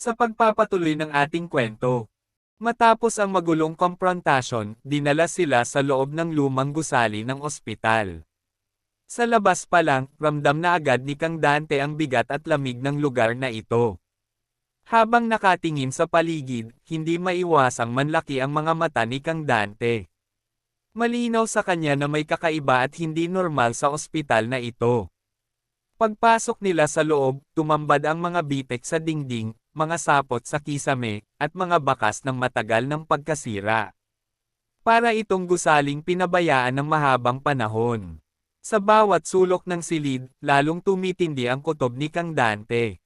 Sa pagpapatuloy ng ating kwento, matapos ang magulong komprontasyon, dinala sila sa loob ng lumang gusali ng ospital. Sa labas pa lang, ramdam na agad ni Kang Dante ang bigat at lamig ng lugar na ito. Habang nakatingin sa paligid, hindi maiwasang manlaki ang mga mata ni Kang Dante. Malinaw sa kanya na may kakaiba at hindi normal sa ospital na ito. Pagpasok nila sa loob, tumambad ang mga bitek sa dingding, mga sapot sa kisame, at mga bakas ng matagal ng pagkasira. Para itong gusaling pinabayaan ng mahabang panahon. Sa bawat sulok ng silid, lalong tumitindi ang kutob ni Kang Dante.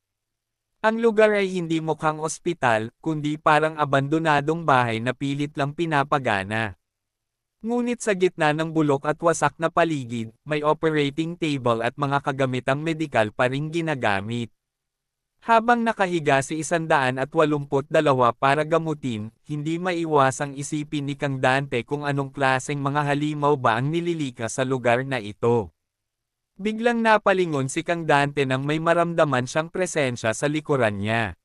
Ang lugar ay hindi mukhang ospital, kundi parang abandonadong bahay na pilit lang pinapagana. Ngunit sa gitna ng bulok at wasak na paligid, may operating table at mga kagamitang medikal pa ring ginagamit. Habang nakahiga si 182 para gamutin, hindi maiwasang isipin ni Kang Dante kung anong klaseng mga halimaw ba ang nililika sa lugar na ito. Biglang napalingon si Kang Dante nang may maramdaman siyang presensya sa likuran niya.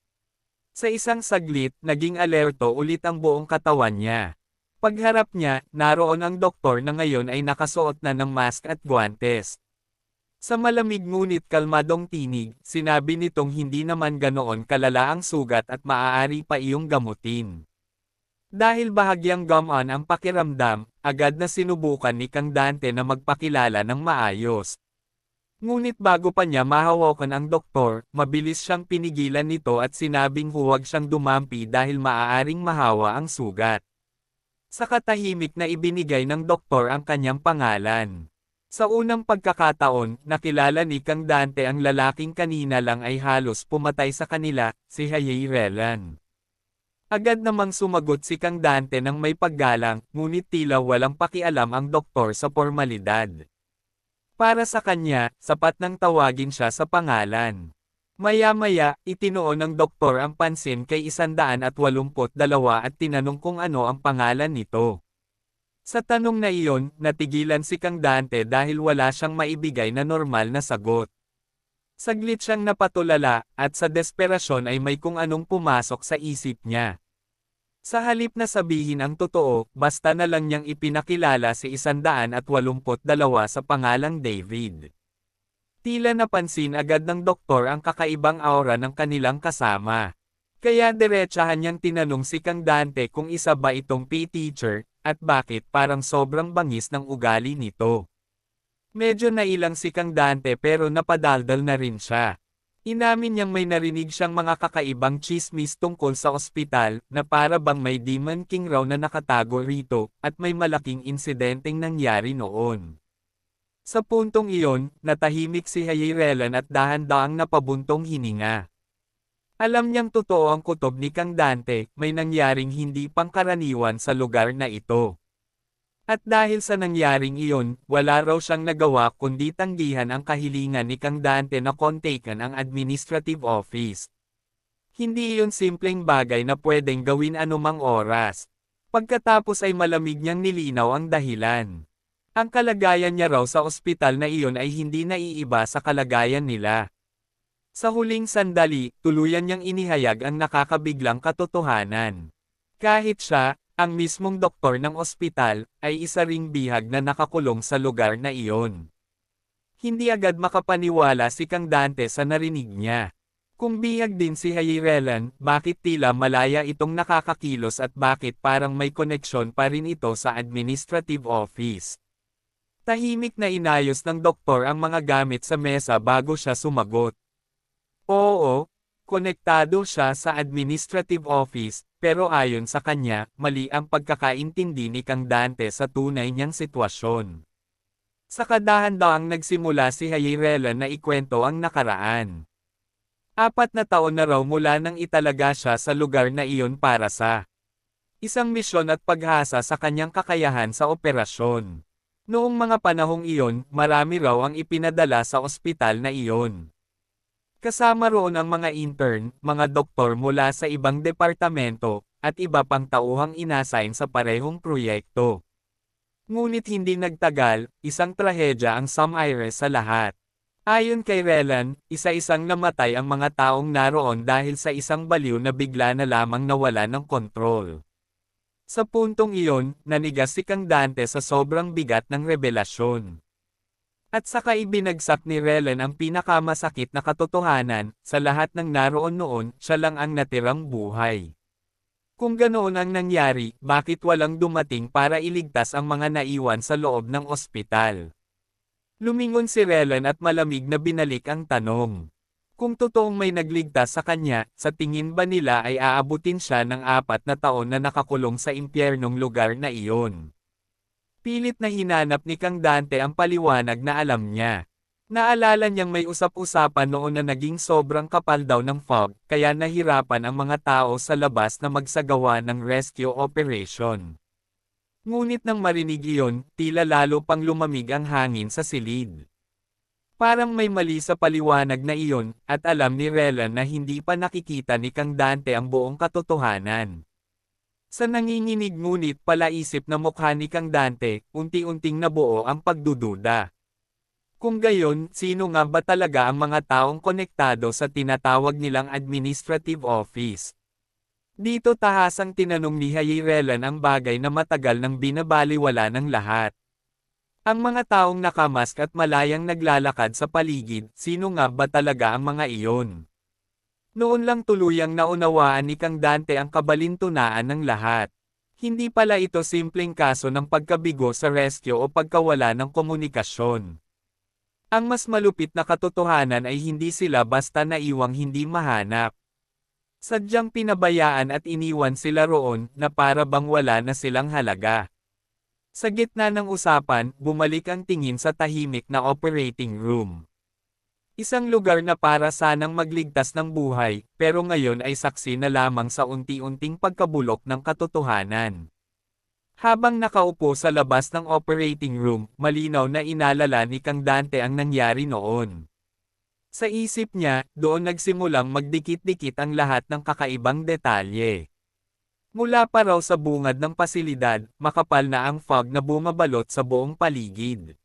Sa isang saglit, naging alerto ulit ang buong katawan niya. Pagharap niya, naroon ang doktor na ngayon ay nakasuot na ng mask at guwantes. Sa malamig ngunit kalmadong tinig, sinabi nitong hindi naman ganoon kalala ang sugat at maaari pa iyong gamutin. Dahil bahagyang gumaan ang pakiramdam, agad na sinubukan ni Kang Dante na magpakilala ng maayos. Ngunit bago pa niya mahawakan ang doktor, mabilis siyang pinigilan nito at sinabing huwag siyang dumampi dahil maaaring mahawa ang sugat. Sa katahimik na ibinigay ng doktor ang kanyang pangalan. Sa unang pagkakataon, nakilala ni Kang Dante ang lalaking kanina lang ay halos pumatay sa kanila, si Hayay Relan. Agad namang sumagot si Kang Dante ng may paggalang, ngunit tila walang pakialam ang doktor sa formalidad. Para sa kanya, sapat nang tawagin siya sa pangalan. Maya-maya, itinuon ng doktor ang pansin kay 182 at tinanong kung ano ang pangalan nito. Sa tanong na iyon, natigilan si Kang Dante dahil wala siyang maibigay na normal na sagot. Saglit siyang napatulala, at sa desperasyon ay may kung anong pumasok sa isip niya. Sa halip na sabihin ang totoo, basta na lang niyang ipinakilala si 182 sa pangalang David. Tila napansin agad ng doktor ang kakaibang aura ng kanilang kasama. Kaya diretsahan niyang tinanong si Kang Dante kung isa ba itong P-teacher, at bakit parang sobrang bangis ng ugali nito. Medyo nailang si Kang Dante pero napadaldal na rin siya. Inamin niyang may narinig siyang mga kakaibang chismis tungkol sa ospital, na para bang may Demon King raw na nakatago rito, at may malaking insidenteng nangyari noon. Sa puntong iyon, natahimik si Hayay Relan at dahan-daang napabuntong hininga. Alam niyang totoo ang kutob ni Kang Dante, may nangyaring hindi pangkaraniwan sa lugar na ito. At dahil sa nangyaring iyon, wala raw siyang nagawa kundi tanggihan ang kahilingan ni Kang Dante na kontakan ang administrative office. Hindi iyon simpleng bagay na pwedeng gawin anumang oras. Pagkatapos ay malamig niyang nilinaw ang dahilan. Ang kalagayan niya raw sa ospital na iyon ay hindi naiiba sa kalagayan nila. Sa huling sandali, tuluyan niyang inihayag ang nakakabiglang katotohanan. Kahit siya, ang mismong doktor ng ospital, ay isa ring bihag na nakakulong sa lugar na iyon. Hindi agad makapaniwala si Kang Dante sa narinig niya. Kung bihag din si Hayay Relan, bakit tila malaya itong nakakakilos at bakit parang may koneksyon pa rin ito sa administrative office? Tahimik na inayos ng doktor ang mga gamit sa mesa bago siya sumagot. Oo, konektado siya sa administrative office, pero ayon sa kanya, mali ang pagkakaintindi ni Kang Dante sa tunay niyang sitwasyon. Sa kadahan-daang nagsimula si Hayay Relan na ikwento ang nakaraan. 4 na taon na raw mula nang italaga siya sa lugar na iyon para sa isang misyon at paghasa sa kanyang kakayahan sa operasyon. Noong mga panahong iyon, marami raw ang ipinadala sa ospital na iyon. Kasama roon ang mga intern, mga doktor mula sa ibang departamento, at iba pang tauhang inassign sa parehong proyekto. Ngunit hindi nagtagal, isang trahedya ang sumire sa lahat. Ayon kay Relan, isa-isang namatay ang mga taong naroon dahil sa isang baliw na bigla na lamang nawala ng kontrol. Sa puntong iyon, nanigas si Kang Dante sa sobrang bigat ng revelasyon. At saka ibinagsak ni Relan ang pinakamasakit na katotohanan, sa lahat ng naroon noon, siya lang ang natirang buhay. Kung ganoon ang nangyari, bakit walang dumating para iligtas ang mga naiwan sa loob ng ospital? Lumingon si Relan at malamig na binalik ang tanong. Kung totoong may nagligtas sa kanya, sa tingin ba nila ay aabutin siya ng 4 na taon na nakakulong sa impyernong lugar na iyon? Pilit na hinanap ni Kang Dante ang paliwanag na alam niya. Naalala niyang may usap-usapan noon na naging sobrang kapal daw ng fog, kaya nahirapan ang mga tao sa labas na magsagawa ng rescue operation. Ngunit nang marinig iyon, tila lalo pang lumamig ang hangin sa silid. Parang may mali sa paliwanag na iyon, at alam ni Relan na hindi pa nakikita ni Kang Dante ang buong katotohanan. Sa nanginginig ngunit palaisip na mukha ni Kang Dante, unti-unting nabuo ang pagdududa. Kung gayon, sino nga ba talaga ang mga taong konektado sa tinatawag nilang administrative office? Dito tahasang tinanong ni Relan ang bagay na matagal nang binabaliwala ng lahat. Ang mga taong nakamask at malayang naglalakad sa paligid, sino nga ba talaga ang mga iyon? Noon lang tuluyang naunawaan ni Kang Dante ang kabalintunaan ng lahat. Hindi pala ito simpleng kaso ng pagkabigo sa rescue o pagkawala ng komunikasyon. Ang mas malupit na katotohanan ay hindi sila basta naiwang hindi mahanap. Sadyang pinabayaan at iniwan sila roon na para bang wala na silang halaga. Sa gitna ng usapan, bumalik ang tingin sa tahimik na operating room. Isang lugar na para sanang magligtas ng buhay, pero ngayon ay saksi na lamang sa unti-unting pagkabulok ng katotohanan. Habang nakaupo sa labas ng operating room, malinaw na inalala ni Kang Dante ang nangyari noon. Sa isip niya, doon nagsimulang magdikit-dikit ang lahat ng kakaibang detalye. Mula pa raw sa bungad ng pasilidad, makapal na ang fog na bumabalot sa buong paligid.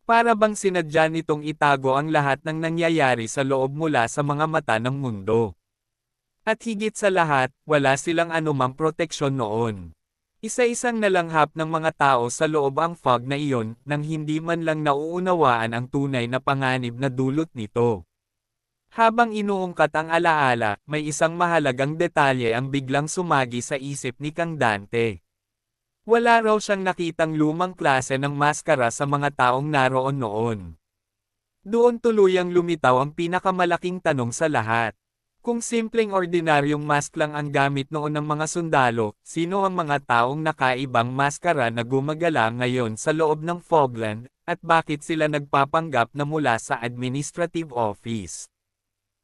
Para bang sinadya nitong itago ang lahat ng nangyayari sa loob mula sa mga mata ng mundo. At higit sa lahat, wala silang anumang proteksyon noon. Isa-isang nalanghap ng mga tao sa loob ang fog na iyon, nang hindi man lang nauunawaan ang tunay na panganib na dulot nito. Habang inuungkat ang alaala, may isang mahalagang detalye ang biglang sumagi sa isip ni Kang Dante. Wala raw siyang nakitang lumang klase ng maskara sa mga taong naroon noon. Doon tuluyang lumitaw ang pinakamalaking tanong sa lahat. Kung simpleng ordinaryong mask lang ang gamit noon ng mga sundalo, sino ang mga taong nakaibang maskara na gumagala ngayon sa loob ng Fogland, at bakit sila nagpapanggap na mula sa administrative office?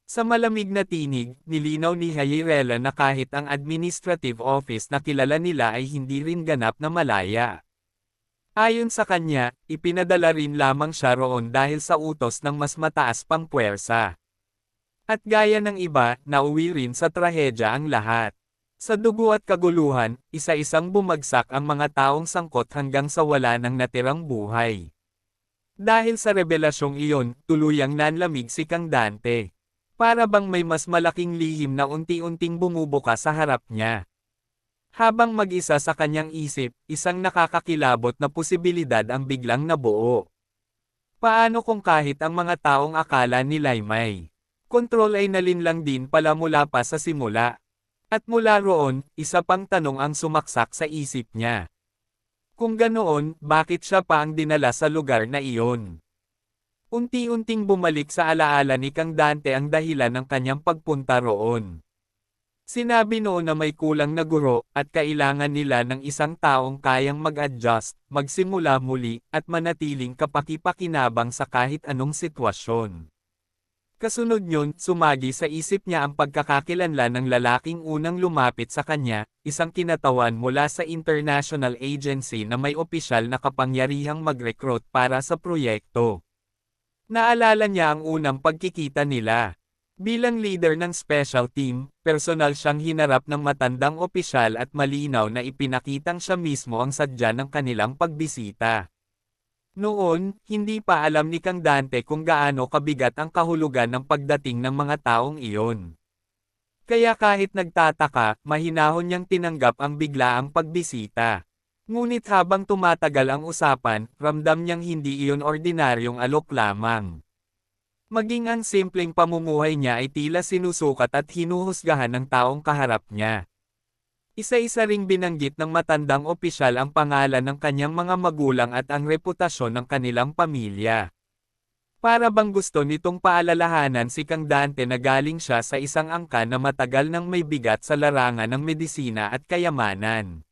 Sa malamig na tinig, nilinaw ni Relan na kahit ang administrative office na kilala nila ay hindi rin ganap na malaya. Ayon sa kanya, ipinadala rin lamang siya roon dahil sa utos ng mas mataas pang puwersa. At gaya ng iba, nauwi rin sa trahedya ang lahat. Sa dugo at kaguluhan, isa-isang bumagsak ang mga taong sangkot hanggang sa wala nang natirang buhay. Dahil sa revelasyong iyon, tuluyang nanlamig si Kang Dante. Para bang may mas malaking lihim na unti-unting bumubuka sa harap niya. Habang mag-isa sa kanyang isip, isang nakakakilabot na posibilidad ang biglang nabuo. Paano kung kahit ang mga taong akala nila'y may kontrol ay nalinlang din pala mula pa sa simula? At mula roon, isa pang tanong ang sumaksak sa isip niya. Kung ganoon, bakit siya pa ang dinala sa lugar na iyon? Unti-unting bumalik sa alaala ni Kang Dante ang dahilan ng kanyang pagpunta roon. Sinabi noon na may kulang na guro, at kailangan nila ng isang taong kayang mag-adjust, magsimula muli, at manatiling kapaki-pakinabang sa kahit anong sitwasyon. Kasunod yun, sumagi sa isip niya ang pagkakakilanlan ng lalaking unang lumapit sa kanya, isang kinatawan mula sa international agency na may opisyal na kapangyarihang mag-recruit para sa proyekto. Naalala niya ang unang pagkikita nila. Bilang leader ng special team, personal siyang hinarap ng matandang opisyal at malinaw na ipinakitang siya mismo ang sadya ng kanilang pagbisita. Noon, hindi pa alam ni Kang Dante kung gaano kabigat ang kahulugan ng pagdating ng mga taong iyon. Kaya kahit nagtataka, mahinahon niyang tinanggap ang biglaang pagbisita. Ngunit habang tumatagal ang usapan, ramdam niyang hindi iyon ordinaryong alok lamang. Maging ang simpleng pamumuhay niya ay tila sinusukat at hinuhusgahan ng taong kaharap niya. Isa-isa ring binanggit ng matandang opisyal ang pangalan ng kanyang mga magulang at ang reputasyon ng kanilang pamilya. Para bang gusto nitong paalalahanan si Kang Dante na galing siya sa isang angkan na matagal nang may bigat sa larangan ng medisina at kayamanan.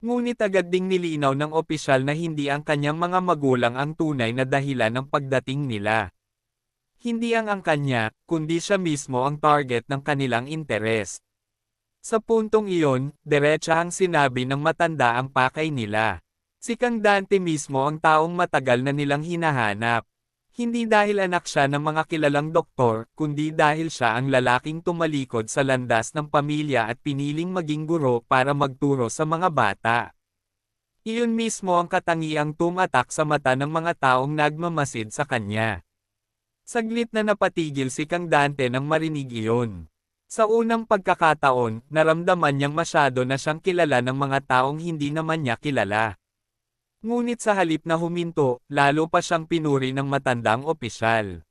Ngunit agad ding nilinaw ng opisyal na hindi ang kanyang mga magulang ang tunay na dahilan ng pagdating nila. Hindi ang angkan niya, kundi siya mismo ang target ng kanilang interes. Sa puntong iyon, diretsahang sinabi ng matanda ang pakay nila. Si Kang Dante mismo ang taong matagal na nilang hinahanap. Hindi dahil anak siya ng mga kilalang doktor, kundi dahil siya ang lalaking tumalikod sa landas ng pamilya at piniling maging guro para magturo sa mga bata. Iyon mismo ang katangiang tumatak sa mata ng mga taong nagmamasid sa kanya. Saglit na napatigil si Kang Dante nang marinig iyon. Sa unang pagkakataon, naramdaman niyang masyado na siyang kilala ng mga taong hindi naman niya kilala. Ngunit sa halip na huminto, lalo pa siyang pinuri ng matandang opisyal.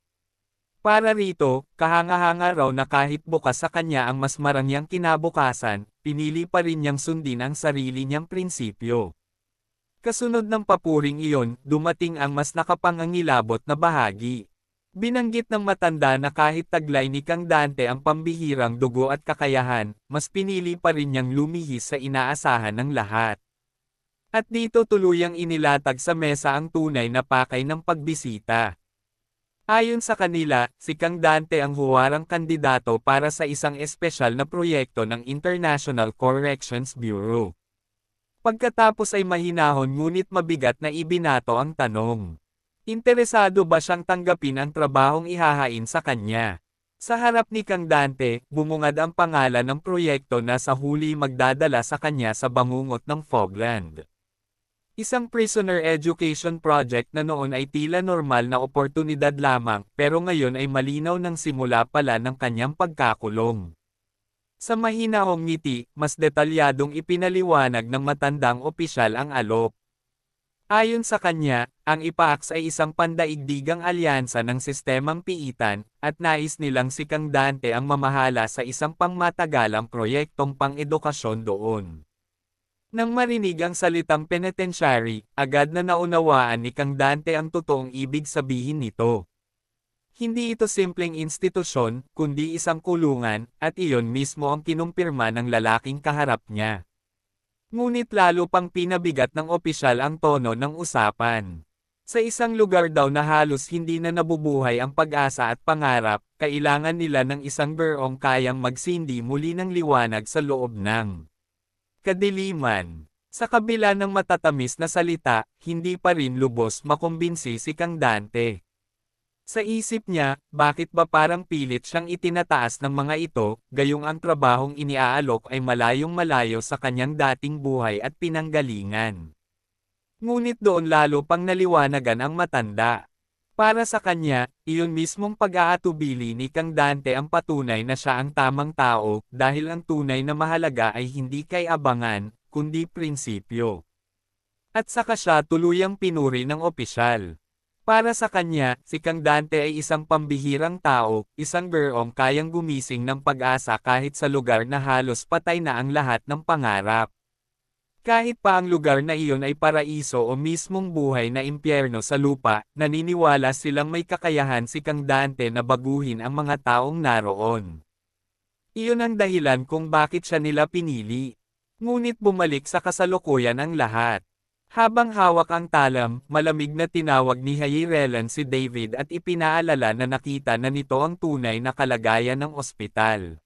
Para rito, kahanga-hanga raw na kahit bukas sa kanya ang mas marangyang kinabukasan, pinili pa rin niyang sundin ang sarili niyang prinsipyo. Kasunod ng papuring iyon, dumating ang mas nakapangangilabot na bahagi. Binanggit ng matanda na kahit taglay ni Kang Dante ang pambihirang dugo at kakayahan, mas pinili pa rin niyang lumihis sa inaasahan ng lahat. At dito tuluyang inilatag sa mesa ang tunay na pakay ng pagbisita. Ayon sa kanila, si Kang Dante ang huwarang kandidato para sa isang espesyal na proyekto ng International Corrections Bureau. Pagkatapos ay mahinahon ngunit mabigat na ibinato ang tanong. Interesado ba siyang tanggapin ang trabahong ihahain sa kanya? Sa harap ni Kang Dante, bumungad ang pangalan ng proyekto na sa huli magdadala sa kanya sa bangungot ng Fogland. Isang prisoner education project na noon ay tila normal na oportunidad lamang, pero ngayon ay malinaw ng simula pala ng kanyang pagkakulong. Sa mahinahong ngiti, mas detalyadong ipinaliwanag ng matandang opisyal ang alok. Ayon sa kanya, ang IPACS ay isang pandaigdigang alyansa ng sistemang piitan, at nais nilang si Kang Dante ang mamahala sa isang pangmatagalang proyektong pang-edukasyon doon. Nang marinig ang salitang penitentiary, agad na naunawaan ni Kang Dante ang totoong ibig sabihin nito. Hindi ito simpleng institusyon, kundi isang kulungan, at iyon mismo ang kinumpirma ng lalaking kaharap niya. Ngunit lalo pang pinabigat ng opisyal ang tono ng usapan. Sa isang lugar daw na halos hindi na nabubuhay ang pag-asa at pangarap, kailangan nila ng isang gurong kayang magsindi muli ng liwanag sa loob ng kadiliman. Sa kabila ng matatamis na salita, hindi pa rin lubos makumbinsi si Kang Dante. Sa isip niya, bakit ba parang pilit siyang itinataas ng mga ito, gayong ang trabahong iniaalok ay malayong malayo sa kanyang dating buhay at pinanggalingan. Ngunit doon lalo pang naliwanagan ang matanda. Para sa kanya, iyon mismong pag-aatubili ni Kang Dante ang patunay na siya ang tamang tao, dahil ang tunay na mahalaga ay hindi kay abangan, kundi prinsipyo. At saka siya tuluyang pinuri ng opisyal. Para sa kanya, si Kang Dante ay isang pambihirang tao, isang gurong kayang gumising ng pag-asa kahit sa lugar na halos patay na ang lahat ng pangarap. Kahit pa ang lugar na iyon ay paraiso o mismong buhay na impyerno sa lupa, naniniwala silang may kakayahan si Kang Dante na baguhin ang mga taong naroon. Iyon ang dahilan kung bakit siya nila pinili. Ngunit bumalik sa kasalukuyan ang lahat. Habang hawak ang talam, malamig na tinawag ni Hirelan si David at ipinaalala na nakita na nito ang tunay na kalagayan ng ospital.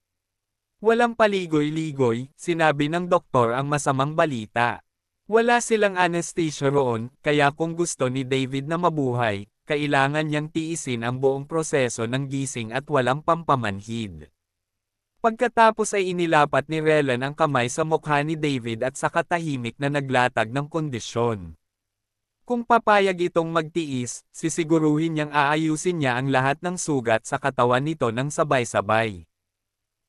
Walang paligoy-ligoy, sinabi ng doktor ang masamang balita. Wala silang anesthesia roon, kaya kung gusto ni David na mabuhay, kailangan niyang tiisin ang buong proseso ng gising at walang pampamanhid. Pagkatapos ay inilapat ni Relan ang kamay sa mukha ni David at saka tahimik na naglatag ng kondisyon. Kung papayag itong magtiis, sisiguruhin niyang aayusin niya ang lahat ng sugat sa katawan nito ng sabay-sabay.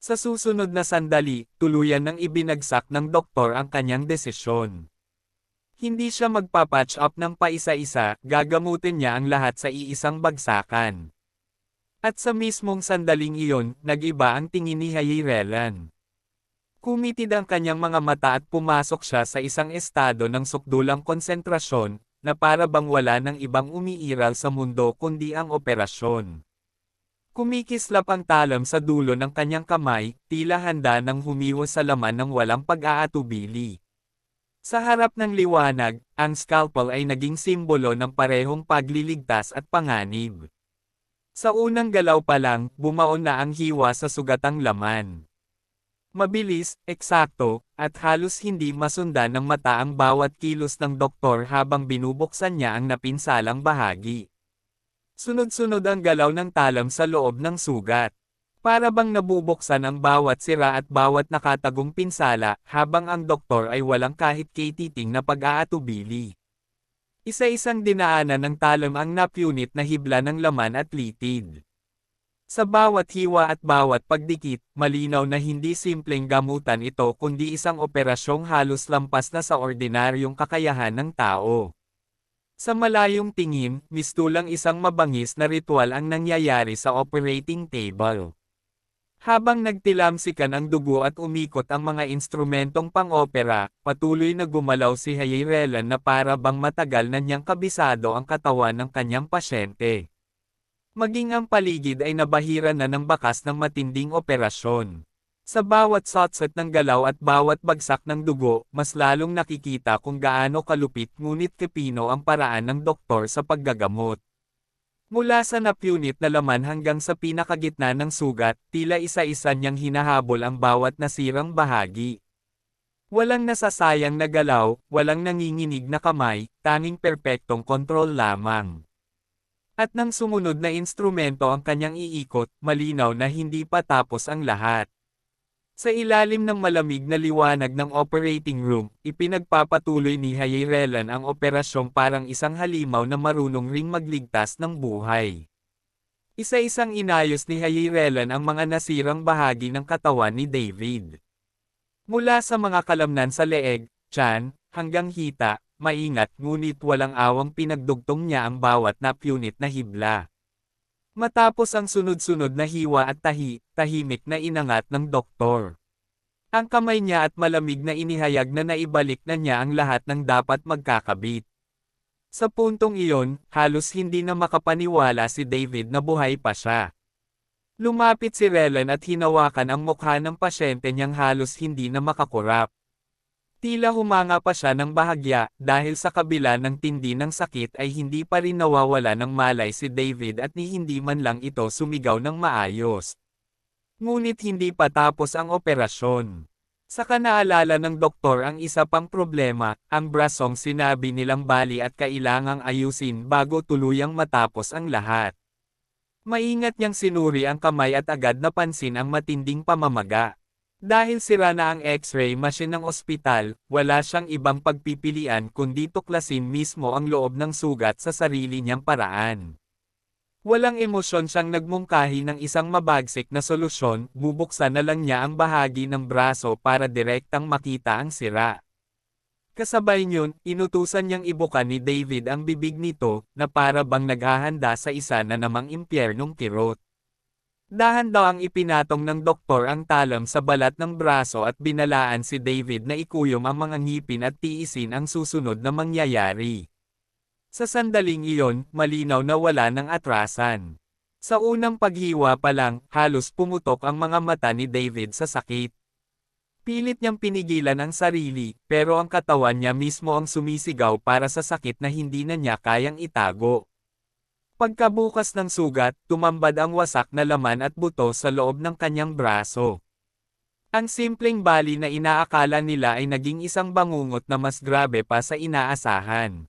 Sa susunod na sandali, tuluyan nang ibinagsak ng doktor ang kanyang desisyon. Hindi siya magpa-patch up ng paisa-isa, gagamutin niya ang lahat sa iisang bagsakan. At sa mismong sandaling iyon, nag-iba ang tingin ni Hyerelan. Kumitid ang kanyang mga mata at pumasok siya sa isang estado ng sukdulang konsentrasyon, na para bang wala ng ibang umiiral sa mundo kundi ang operasyon. Kumikislap ang talam sa dulo ng kanyang kamay, tila handa nang humiwas sa laman ng walang pag-aatubili. Sa harap ng liwanag, ang scalpel ay naging simbolo ng parehong pagliligtas at panganib. Sa unang galaw pa lang, bumaon na ang hiwa sa sugatang laman. Mabilis, eksakto, at halos hindi masundan ng mata ang bawat kilos ng doktor habang binubuksan niya ang napinsalang bahagi. Sunod-sunod ang galaw ng talam sa loob ng sugat. Para bang nabubuksan ang bawat sira at bawat nakatagong pinsala, habang ang doktor ay walang kahit katiting na pag-aatubili. Isa-isang dinaanan ng talam ang napunit na hibla ng laman at litid. Sa bawat hiwa at bawat pagdikit, malinaw na hindi simpleng gamutan ito kundi isang operasyong halos lampas na sa ordinaryong kakayahan ng tao. Sa malayong tingin, mistulang isang mabangis na ritual ang nangyayari sa operating table. Habang nagtilamsikan ang dugo at umikot ang mga instrumentong pang-opera, patuloy na gumalaw si Hyerelan na para bang matagal na niyang kabisado ang katawan ng kanyang pasyente. Maging ang paligid ay nabahira na ng bakas ng matinding operasyon. Sa bawat satset ng galaw at bawat bagsak ng dugo, mas lalong nakikita kung gaano kalupit ngunit pepino ang paraan ng doktor sa paggagamot. Mula sa napunit na laman hanggang sa pinakagitna ng sugat, tila isa-isa niyang hinahabol ang bawat nasirang bahagi. Walang nasasayang na galaw, walang nanginginig na kamay, tanging perpektong kontrol lamang. At nang sumunod na instrumento ang kanyang iikot, malinaw na hindi pa tapos ang lahat. Sa ilalim ng malamig na liwanag ng operating room, ipinagpapatuloy ni Hyerelan ang operasyong parang isang halimaw na marunong ring magligtas ng buhay. Isa-isang inayos ni Hyerelan ang mga nasirang bahagi ng katawan ni David. Mula sa mga kalamnan sa leeg, tiyan, hanggang hita, maingat ngunit walang awang pinagdugtong niya ang bawat napunit na hibla. Matapos ang sunod-sunod na hiwa at tahimik na inangat ng doktor. Ang kamay niya at malamig na inihayag na naibalik na niya ang lahat ng dapat magkakabit. Sa puntong iyon, halos hindi na makapaniwala si David na buhay pa siya. Lumapit si Relan at hinawakan ang mukha ng pasyente niyang halos hindi na makakurap. Tila humanga pa siya ng bahagya, dahil sa kabila ng tindi ng sakit ay hindi pa rin nawawala ng malay si David at ni hindi man lang ito sumigaw ng maayos. Ngunit hindi pa tapos ang operasyon. Saka naalala ng doktor ang isa pang problema, ang brasong sinabi nilang bali at kailangang ayusin bago tuluyang matapos ang lahat. Maingat niyang sinuri ang kamay at agad napansin ang matinding pamamaga. Dahil sira na ang X-ray machine ng ospital, wala siyang ibang pagpipilian kundi tuklasin mismo ang loob ng sugat sa sarili niyang paraan. Walang emosyon siyang nagmungkahi ng isang mabagsik na solusyon, bubuksan na lang niya ang bahagi ng braso para direktang makita ang sira. Kasabay niyon, inutusan niyang ibuka ni David ang bibig nito, na para bang naghahanda sa isa na namang impyernong kirot. Dahan-daw ang ipinatong ng doktor ang talam sa balat ng braso at binalaan si David na ikuyom ang mga ngipin at tiisin ang susunod na mangyayari. Sa sandaling iyon, malinaw na wala ng atrasan. Sa unang paghiwa pa lang, halos pumutok ang mga mata ni David sa sakit. Pilit niyang pinigilan ang sarili, pero ang katawan niya mismo ang sumisigaw para sa sakit na hindi na niya kayang itago. Pagkabukas ng sugat, tumambad ang wasak na laman at buto sa loob ng kanyang braso. Ang simpleng bali na inaakala nila ay naging isang bangungot na mas grabe pa sa inaasahan.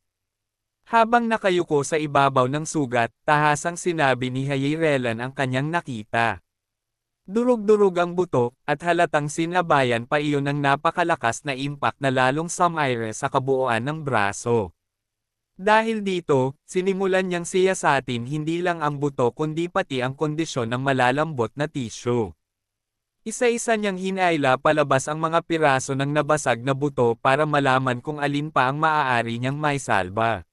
Habang nakayuko sa ibabaw ng sugat, tahasang sinabi ni Hyerelan ang kanyang nakita. Durog-durog ang buto, at halatang sinabayan pa iyon ng napakalakas na impact na lalong sumaire sa kabuuan ng braso. Dahil dito, sinimulan niyang siyasatin hindi lang ang buto kundi pati ang kondisyon ng malalambot na tissue. Isa-isa niyang hinaila palabas ang mga piraso ng nabasag na buto para malaman kung alin pa ang maaari niyang maisalba.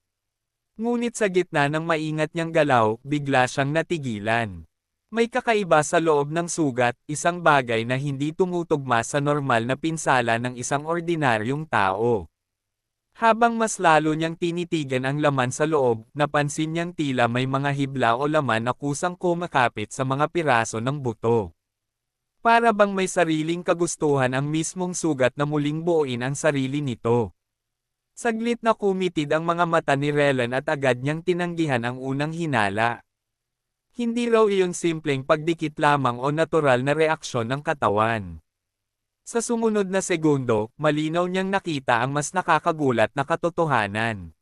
Ngunit sa gitna ng maingat niyang galaw, bigla siyang natigilan. May kakaiba sa loob ng sugat, isang bagay na hindi tumutugma sa normal na pinsala ng isang ordinaryong tao. Habang mas lalo niyang tinitigan ang laman sa loob, napansin niyang tila may mga hibla o laman na kusang kumakapit sa mga piraso ng buto. Para bang may sariling kagustuhan ang mismong sugat na muling buuin ang sarili nito. Saglit na kumitid ang mga mata ni Relan at agad niyang tinanggihan ang unang hinala. Hindi raw iyon simpleng pagdikit lamang o natural na reaksyon ng katawan. Sa sumunod na segundo, malinaw niyang nakita ang mas nakakagulat na katotohanan.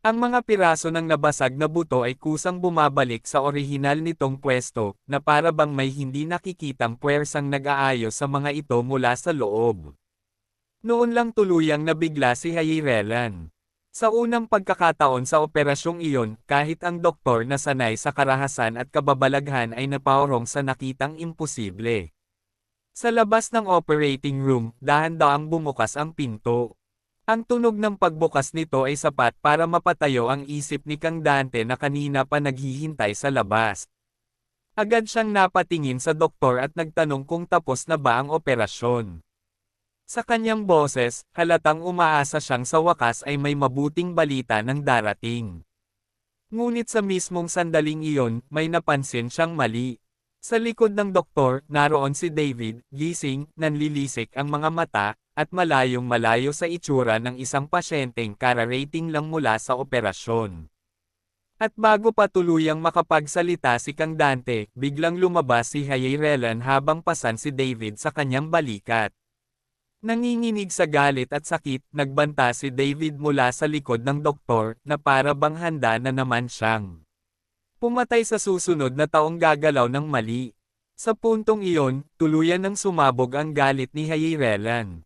Ang mga piraso ng nabasag na buto ay kusang bumabalik sa orihinal nitong pwesto, na para bang may hindi nakikitang puwersang nag-aayos sa mga ito mula sa loob. Noon lang tuluyang nabigla si Hayrelan. Sa unang pagkakataon sa operasyong iyon, kahit ang doktor na sanay sa karahasan at kababalaghan ay napaorong sa nakitang imposible. Sa labas ng operating room, dahan-dahang bumukas ang pinto. Ang tunog ng pagbukas nito ay sapat para mapatayo ang isip ni Kang Dante na kanina pa naghihintay sa labas. Agad siyang napatingin sa doktor at nagtanong kung tapos na ba ang operasyon. Sa kanyang boses, halatang umaasa siyang sa wakas ay may mabuting balita ng darating. Ngunit sa mismong sandaling iyon, may napansin siyang mali. Sa likod ng doktor, naroon si David, gising, nanlilisik ang mga mata, at malayong malayo sa itsura ng isang pasyenteng kararating lang mula sa operasyon. At bago pa tuluyang makapagsalita si Kang Dante, biglang lumabas si Hayrelan habang pasan si David sa kanyang balikat. Nanginginig sa galit at sakit, nagbanta si David mula sa likod ng doktor, na para bang handa na naman siyang pumatay sa susunod na taong gagalaw ng mali. Sa puntong iyon, tuluyan nang sumabog ang galit ni Hayrelan.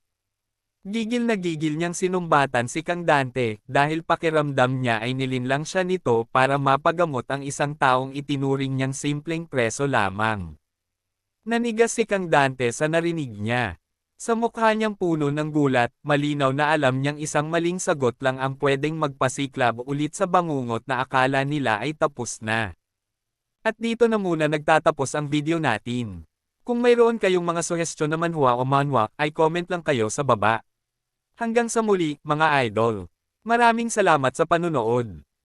Gigil na gigil niyang sinumbatan si Kang Dante, dahil pakiramdam niya ay nilinlang siya nito para mapagamot ang isang taong itinuring niyang simpleng preso lamang. Nanigas si Kang Dante sa narinig niya. Sa mukha niyang puno ng gulat, malinaw na alam niyang isang maling sagot lang ang pwedeng magpasiklab ulit sa bangungot na akala nila ay tapos na. At dito na muna nagtatapos ang video natin. Kung mayroon kayong mga suhestyon na manhwa o manhwa, ay comment lang kayo sa baba. Hanggang sa muli, mga idol. Maraming salamat sa panunood.